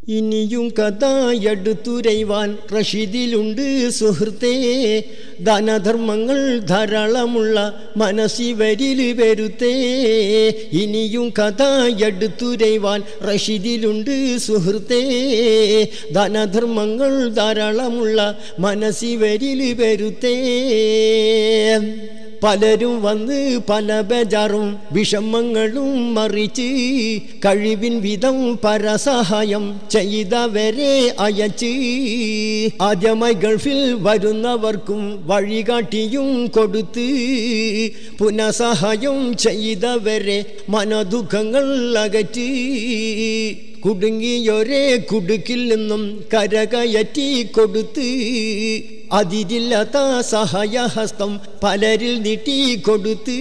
ഇനിയും കഥയെടുത്തുരൈവാൻ റഷീദിലുണ്ട് സുഹൃത്തേ. ദാനധർമ്മങ്ങൾ ധാരാളമുള്ള മനസ്സിവരിൽ വരുത്തേ. ഇനിയും കഥയെടുത്തുരൈവാൻ റഷീദിലുണ്ട് സുഹൃത്തേ. ദാനധർമ്മങ്ങൾ ധാരാളമുള്ള മനസ്സിവരിൽ വരുത്തേ. പലരും വന്ന് പല ബേജാറും വിഷമങ്ങളും മറിച്ച് കഴിവിൻ വിധം പരസഹായം ചെയ്തവരെ അയച്ച് ആദ്യമായി ഗൾഫിൽ വരുന്നവർക്കും വഴികാട്ടിയും കൊടുത്ത് പുനഃസഹായം ചെയ്തവരെ മനദുഃഖങ്ങൾ അകറ്റി കുടുങ്ങിയൊരേ കുടുക്കിൽ നിന്നും കരകയറ്റി കൊടുത്ത് അതിരില്ലാത്ത സഹായഹസ്തം പലരിൽ നീട്ടിക്കൊടുത്ത്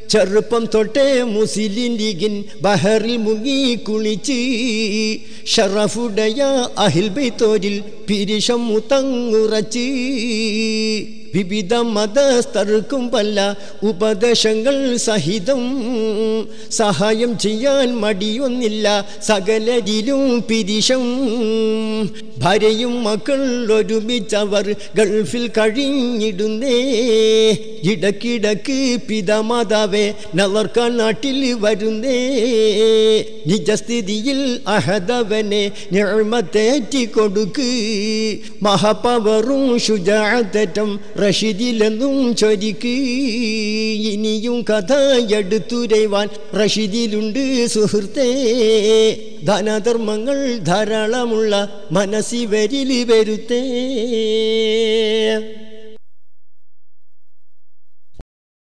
ചെറുപ്പം തൊട്ടേ മുസ്ലിം ലീഗിൻ ബഹറിൽ മുങ്ങി കുളിച്ച് ഷറഫുടയ അഹിൽ ബൈത്തോരിൽ പിരിശം മുത്തങ്ങുറച്ച് വിവിധ മതസ്ഥർക്കും പല ഉപദേശങ്ങൾ സഹിതം സഹായം ചെയ്യാൻ മടിയൊന്നില്ല സകലരിലും പിരിശം. ഭാര്യയും മക്കൾ ഒരുമിച്ചവർ ഗൾഫിൽ കഴിഞ്ഞിടുന്നേ. ഇടക്കിടക്ക് പിതാമാതാവെ നവർക്കാൻ നാട്ടിൽ വരുന്നേ. നിജസ്ഥിതിയിൽ അഹദവനെ നിഅമത്തേറ്റി കൊടുക്ക്. മഹാപവറും ശുജാഅത്തറ്റം റഷീദിലെന്നും ചൊരിക്ക്. ഇനിയും കഥയെടുത്തുരൈവാൻ റഷീദിലുണ്ട് സുഹൃത്തേ. ദാനധർമ്മങ്ങൾ ധാരാളമുള്ള മനസ്സിവരിൽ വരുത്തേ.